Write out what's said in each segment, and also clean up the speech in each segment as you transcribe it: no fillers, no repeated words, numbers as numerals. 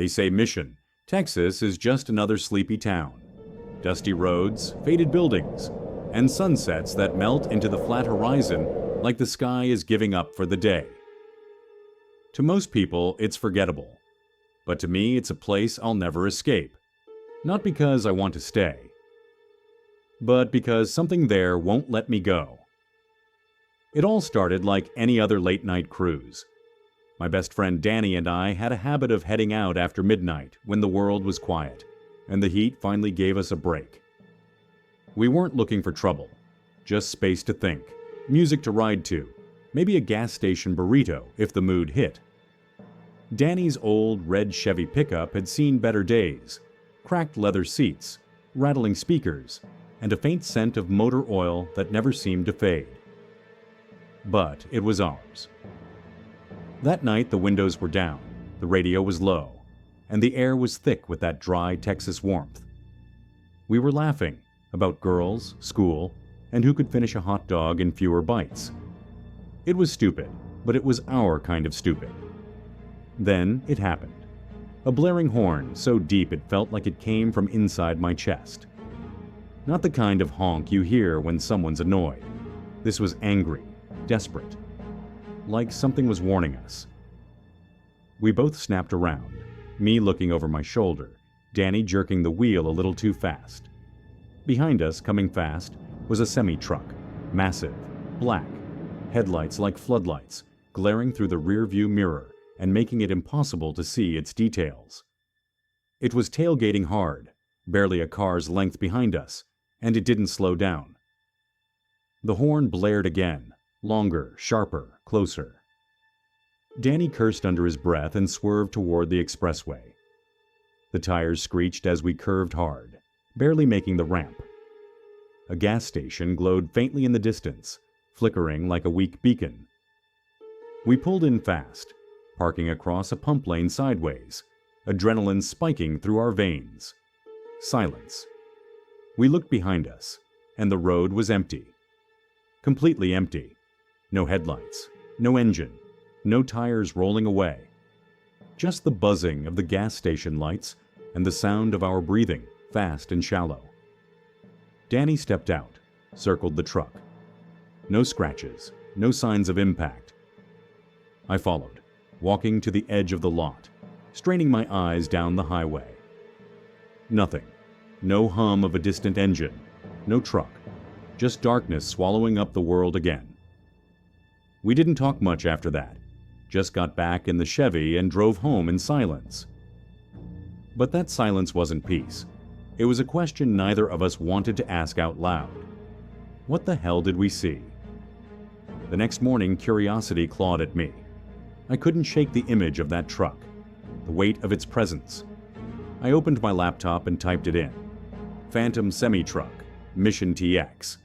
They say Mission, Texas is just another sleepy town. Dusty roads, faded buildings, and sunsets that melt into the flat horizon like the sky is giving up for the day. To most people, it's forgettable. But to me, it's a place I'll never escape. Not because I want to stay, but because something there won't let me go. It all started like any other late-night cruise. My best friend Danny and I had a habit of heading out after midnight when the world was quiet, and the heat finally gave us a break. We weren't looking for trouble, just space to think, music to ride to, maybe a gas station burrito if the mood hit. Danny's old red Chevy pickup had seen better days, cracked leather seats, rattling speakers, and a faint scent of motor oil that never seemed to fade. But it was ours. That night the windows were down, the radio was low, and the air was thick with that dry Texas warmth. We were laughing about girls, school, and who could finish a hot dog in fewer bites. It was stupid, but it was our kind of stupid. Then it happened. A blaring horn so deep it felt like it came from inside my chest. Not the kind of honk you hear when someone's annoyed. This was angry, desperate, like something was warning us. We both snapped around, me looking over my shoulder, Danny jerking the wheel a little too fast. Behind us, coming fast, was a semi-truck, massive, black, headlights like floodlights, glaring through the rear-view mirror and making it impossible to see its details. It was tailgating hard, barely a car's length behind us, and it didn't slow down. The horn blared again, longer, sharper, closer. Danny cursed under his breath and swerved toward the expressway. The tires screeched as we curved hard, barely making the ramp. A gas station glowed faintly in the distance, flickering like a weak beacon. We pulled in fast, parking across a pump lane sideways, adrenaline spiking through our veins. Silence. We looked behind us, and the road was empty. Completely empty. No headlights, no engine, no tires rolling away. Just the buzzing of the gas station lights and the sound of our breathing, fast and shallow. Danny stepped out, circled the truck. No scratches, no signs of impact. I followed, walking to the edge of the lot, straining my eyes down the highway. Nothing. No hum of a distant engine, no truck, just darkness swallowing up the world again. We didn't talk much after that, just got back in the Chevy and drove home in silence. But that silence wasn't peace. It was a question neither of us wanted to ask out loud. What the hell did we see? The next morning, curiosity clawed at me. I couldn't shake the image of that truck, the weight of its presence. I opened my laptop and typed it in. Phantom Semi-Truck, Mission TX.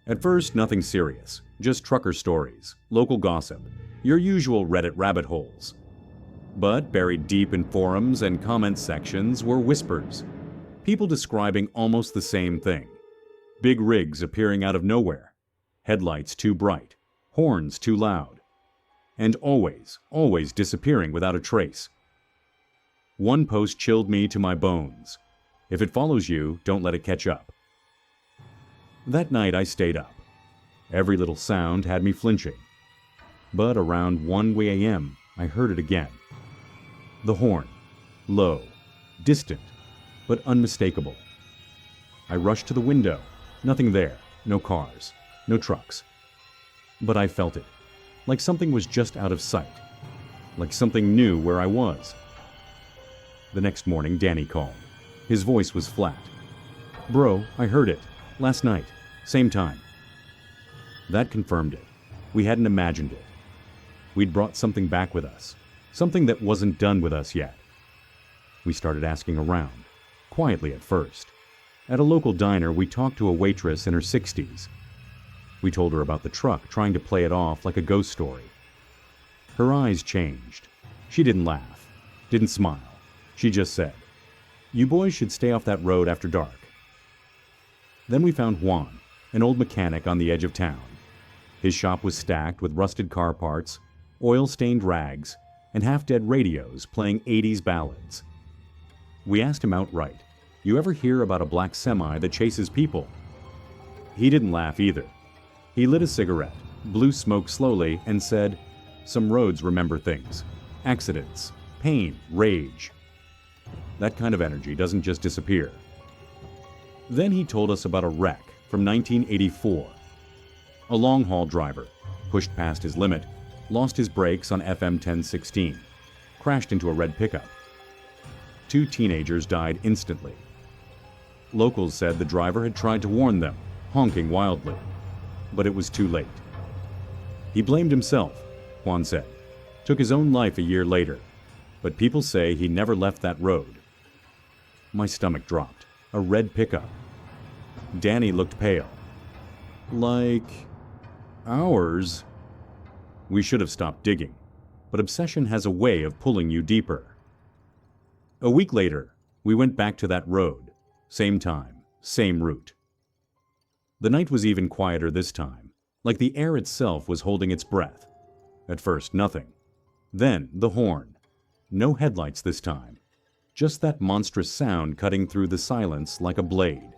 At first, nothing serious, just trucker stories, local gossip, your usual Reddit rabbit holes. But buried deep in forums and comment sections were whispers, people describing almost the same thing. Big rigs appearing out of nowhere, headlights too bright, horns too loud, and always disappearing without a trace. One post chilled me to my bones. If it follows you, don't let it catch up. That night I stayed up. Every little sound had me flinching. But around 1 a.m., I heard it again. The horn, low, distant, but unmistakable. I rushed to the window. Nothing there, no cars, no trucks. But I felt it, like something was just out of sight, like something knew where I was. The next morning, Danny called. His voice was flat. "Bro, I heard it. Last night. Same time." That confirmed it. We hadn't imagined it. We'd brought something back with us. Something that wasn't done with us yet. We started asking around, quietly at first. At a local diner, we talked to a waitress in her 60s. We told her about the truck, trying to play it off like a ghost story. Her eyes changed. She didn't laugh, didn't smile. She just said, "You boys should stay off that road after dark." Then we found Juan, an old mechanic on the edge of town. His shop was stacked with rusted car parts, oil-stained rags, and half-dead radios playing 80s ballads. We asked him outright, "You ever hear about a black semi that chases people?" He didn't laugh either. He lit a cigarette, blew smoke slowly, and said, "Some roads remember things. Accidents, pain, rage. That kind of energy doesn't just disappear." Then he told us about a wreck from 1984. A long-haul driver pushed past his limit, lost his brakes on FM 1016, crashed into a red pickup. 2 teenagers died instantly. Locals said the driver had tried to warn them, honking wildly, but it was too late. He blamed himself, Juan said, took his own life a year later, but people say he never left that road. My stomach dropped. A red pickup. Danny looked pale. Like ours? We should have stopped digging, but obsession has a way of pulling you deeper. A week later, we went back to that road. Same time, same route. The night was even quieter this time, like the air itself was holding its breath. At first, nothing. Then, the horn. No headlights this time. Just that monstrous sound cutting through the silence like a blade.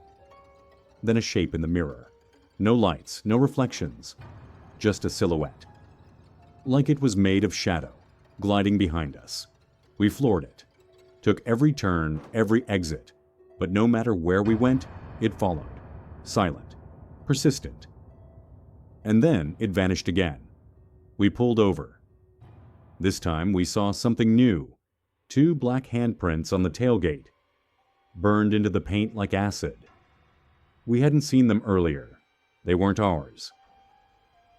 Then a shape in the mirror. No lights, no reflections. Just a silhouette. Like it was made of shadow, gliding behind us. We floored it. Took every turn, every exit. But no matter where we went, it followed. Silent. Persistent. And then it vanished again. We pulled over. This time we saw something new. 2 black handprints on the tailgate, burned into the paint like acid. We hadn't seen them earlier. They weren't ours.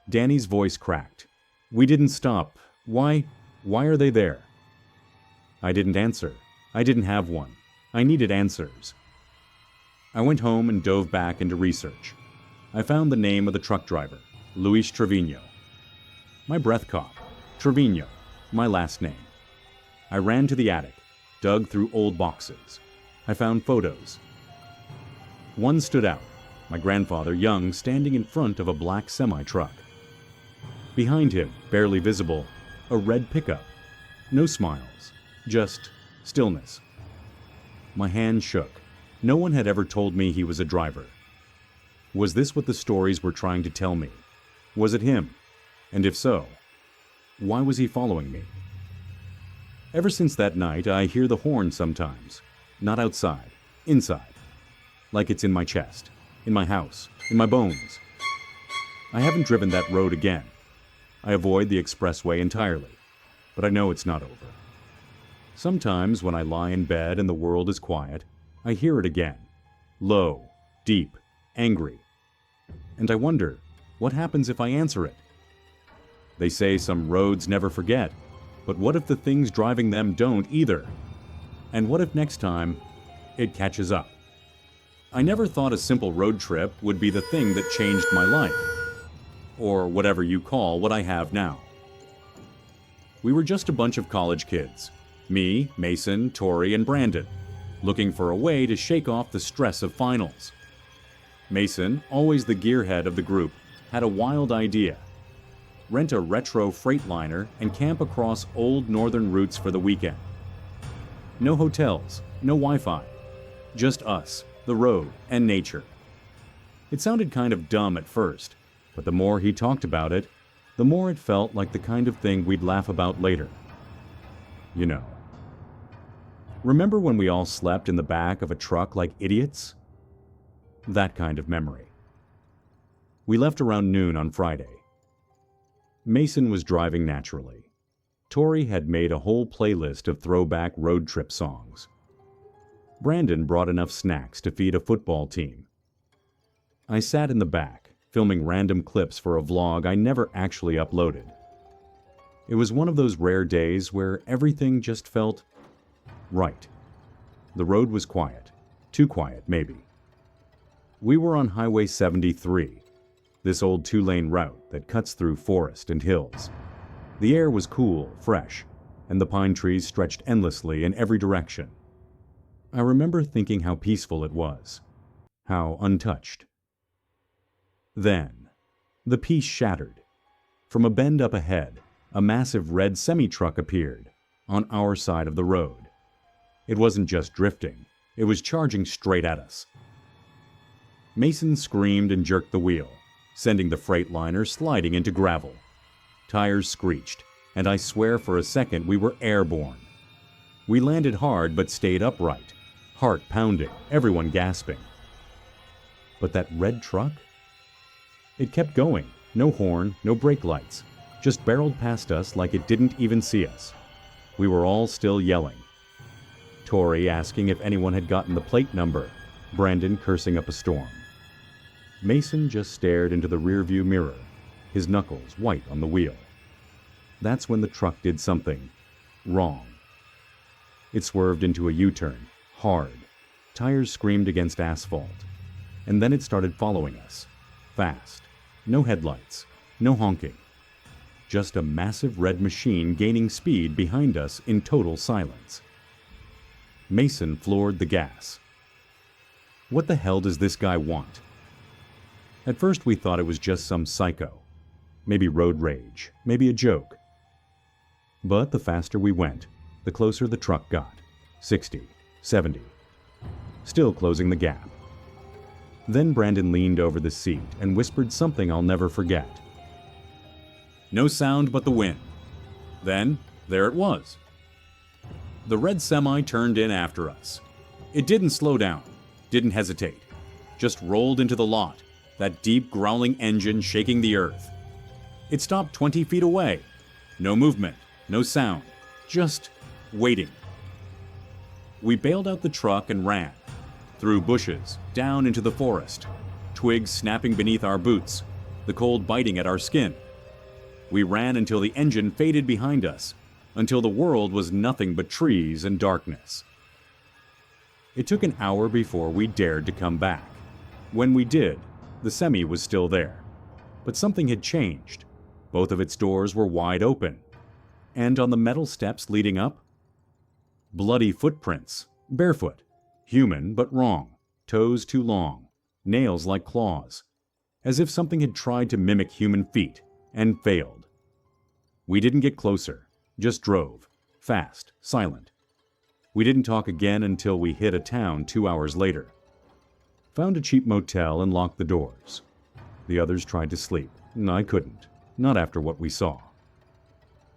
Danny's voice cracked. "We didn't stop. Why are they there?" I didn't answer. I didn't have one. I needed answers. I went home and dove back into research. I found the name of the truck driver, Luis Trevino. My breath caught. Trevino, my last name. I ran to the attic, dug through old boxes. I found photos. One stood out, my grandfather young, standing in front of a black semi-truck. Behind him, barely visible, a red pickup. No smiles, just stillness. My hand shook. No one had ever told me he was a driver. Was this what the stories were trying to tell me? Was it him? And if so, why was he following me? Ever since that night, I hear the horn sometimes. Not outside, inside. Like it's in my chest, in my house, in my bones. I haven't driven that road again. I avoid the expressway entirely, but I know it's not over. Sometimes when I lie in bed and the world is quiet, I hear it again. Low, deep, angry. And I wonder, what happens if I answer it? They say some roads never forget. But what if the things driving them don't either? And what if next time, it catches up? I never thought a simple road trip would be the thing that changed my life. Or whatever you call what I have now. We were just a bunch of college kids. Me, Mason, Tori, and Brandon. Looking for a way to shake off the stress of finals. Mason, always the gearhead of the group, had a wild idea. Rent a retro Freightliner and camp across old northern routes for the weekend. No hotels, no Wi-Fi. Just us, the road, and nature. It sounded kind of dumb at first, but the more he talked about it, the more it felt like the kind of thing we'd laugh about later. You know. Remember when we all slept in the back of a truck like idiots? That kind of memory. We left around noon on Friday. Mason was driving naturally. Tori had made a whole playlist of throwback road trip songs. Brandon brought enough snacks to feed a football team. I sat in the back, filming random clips for a vlog I never actually uploaded. It was one of those rare days where everything just felt right. The road was quiet. Too quiet, maybe. We were on Highway 73. This old 2-lane route that cuts through forest and hills. The air was cool, fresh, and the pine trees stretched endlessly in every direction. I remember thinking how peaceful it was, how untouched. Then, the peace shattered. From a bend up ahead, a massive red semi-truck appeared on our side of the road. It wasn't just drifting, it was charging straight at us. Mason screamed and jerked the wheel, sending the Freightliner sliding into gravel. Tires screeched, and I swear for a second we were airborne. We landed hard but stayed upright, heart pounding, everyone gasping. But that red truck? It kept going, no horn, no brake lights, just barreled past us like it didn't even see us. We were all still yelling. Tori asking if anyone had gotten the plate number, Brandon cursing up a storm. Mason just stared into the rearview mirror, his knuckles white on the wheel. That's when the truck did something wrong. It swerved into a U-turn, hard. Tires screamed against asphalt. And then it started following us, fast. No headlights, no honking. Just a massive red machine gaining speed behind us in total silence. Mason floored the gas. What the hell does this guy want? At first we thought it was just some psycho. Maybe road rage, maybe a joke. But the faster we went, the closer the truck got. 60, 70. Still closing the gap. Then Brandon leaned over the seat and whispered something I'll never forget. No sound but the wind. Then, there it was. The red semi turned in after us. It didn't slow down, didn't hesitate. Just rolled into the lot, that deep growling engine shaking the earth. It stopped 20 feet away. No movement, no sound, just waiting. We bailed out the truck and ran. Through bushes, down into the forest. Twigs snapping beneath our boots, the cold biting at our skin. We ran until the engine faded behind us, until the world was nothing but trees and darkness. It took an hour before we dared to come back. When we did, the semi was still there. But something had changed. Both of its doors were wide open. And on the metal steps leading up, bloody footprints, barefoot, human but wrong, toes too long, nails like claws, as if something had tried to mimic human feet and failed. We didn't get closer, just drove, fast, silent. We didn't talk again until we hit a town 2 hours later. Found a cheap motel and locked the doors. The others tried to sleep. I couldn't, not after what we saw.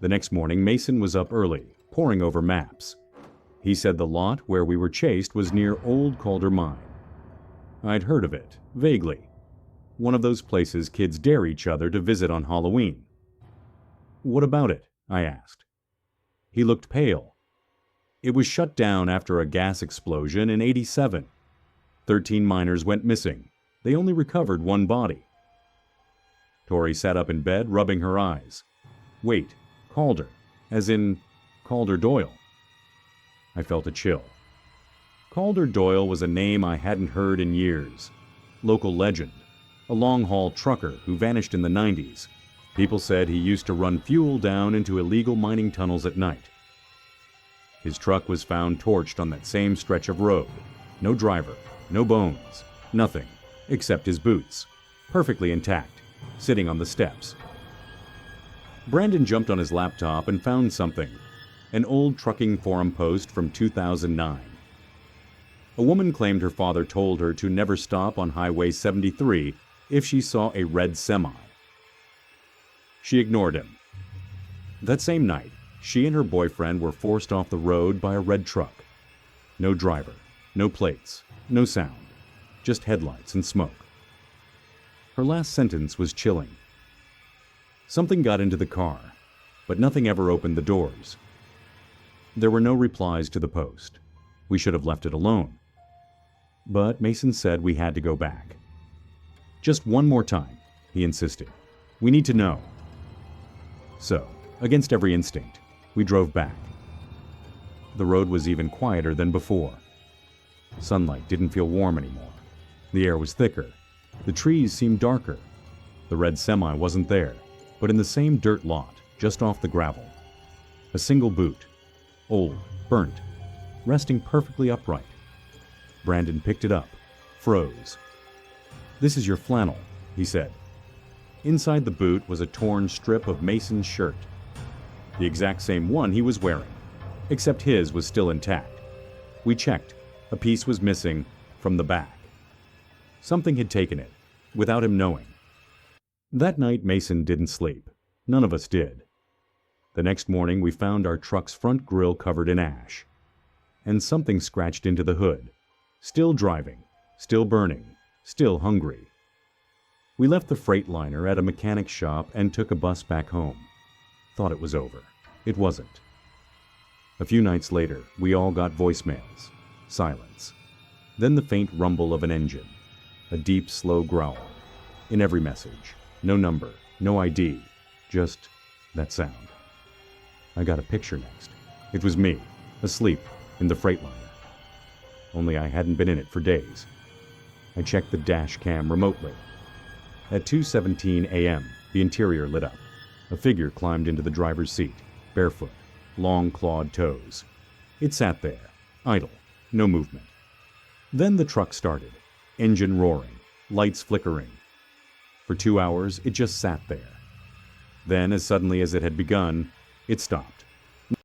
The next morning, Mason was up early, poring over maps. He said the lot where we were chased was near Old Calder Mine. I'd heard of it, vaguely. One of those places kids dare each other to visit on Halloween. What about it? I asked. He looked pale. It was shut down after a gas explosion in '87. 13 miners went missing. They only recovered one body. Tori sat up in bed, rubbing her eyes. Wait, Calder, as in Calder Doyle. I felt a chill. Calder Doyle was a name I hadn't heard in years. Local legend. A long-haul trucker who vanished in the '90s. People said he used to run fuel down into illegal mining tunnels at night. His truck was found torched on that same stretch of road. No driver, no bones, nothing, except his boots, perfectly intact, sitting on the steps. Brandon jumped on his laptop and found something, an old trucking forum post from 2009. A woman claimed her father told her to never stop on Highway 73 if she saw a red semi. She ignored him. That same night, she and her boyfriend were forced off the road by a red truck. No driver, no plates, no sound, just headlights and smoke. Her last sentence was chilling. Something got into the car, but nothing ever opened the doors. There were no replies to the post. We should have left it alone. But Mason said we had to go back. Just one more time, he insisted. We need to know. So, against every instinct, we drove back. The road was even quieter than before. Sunlight didn't feel warm anymore. The air was thicker. The trees seemed darker. The red semi wasn't there, but in the same dirt lot, just off the gravel. A single boot, old, burnt, resting perfectly upright. Brandon picked it up, froze. "This is your flannel," he said. Inside the boot was a torn strip of Mason's shirt. the exact same one he was wearing, except his was still intact. We checked. A piece was missing from the back. Something had taken it, without him knowing. That night, Mason didn't sleep. None of us did. The next morning, we found our truck's front grille covered in ash, and something scratched into the hood. Still driving, still burning, still hungry. We left the Freightliner at a mechanic shop and took a bus back home. Thought it was over. It wasn't. A few nights later, we all got voicemails. Silence. Then the faint rumble of an engine. A deep, slow growl. In every message. No number, no ID. Just that sound. I got a picture next. It was me, asleep, in the Freightliner. Only I hadn't been in it for days. I checked the dash cam remotely. At 2:17 a.m., the interior lit up. A figure climbed into the driver's seat, barefoot, long clawed toes. It sat there, idle, no movement. Then the truck started, engine roaring, lights flickering. For 2 hours, it just sat there. Then, as suddenly as it had begun, it stopped.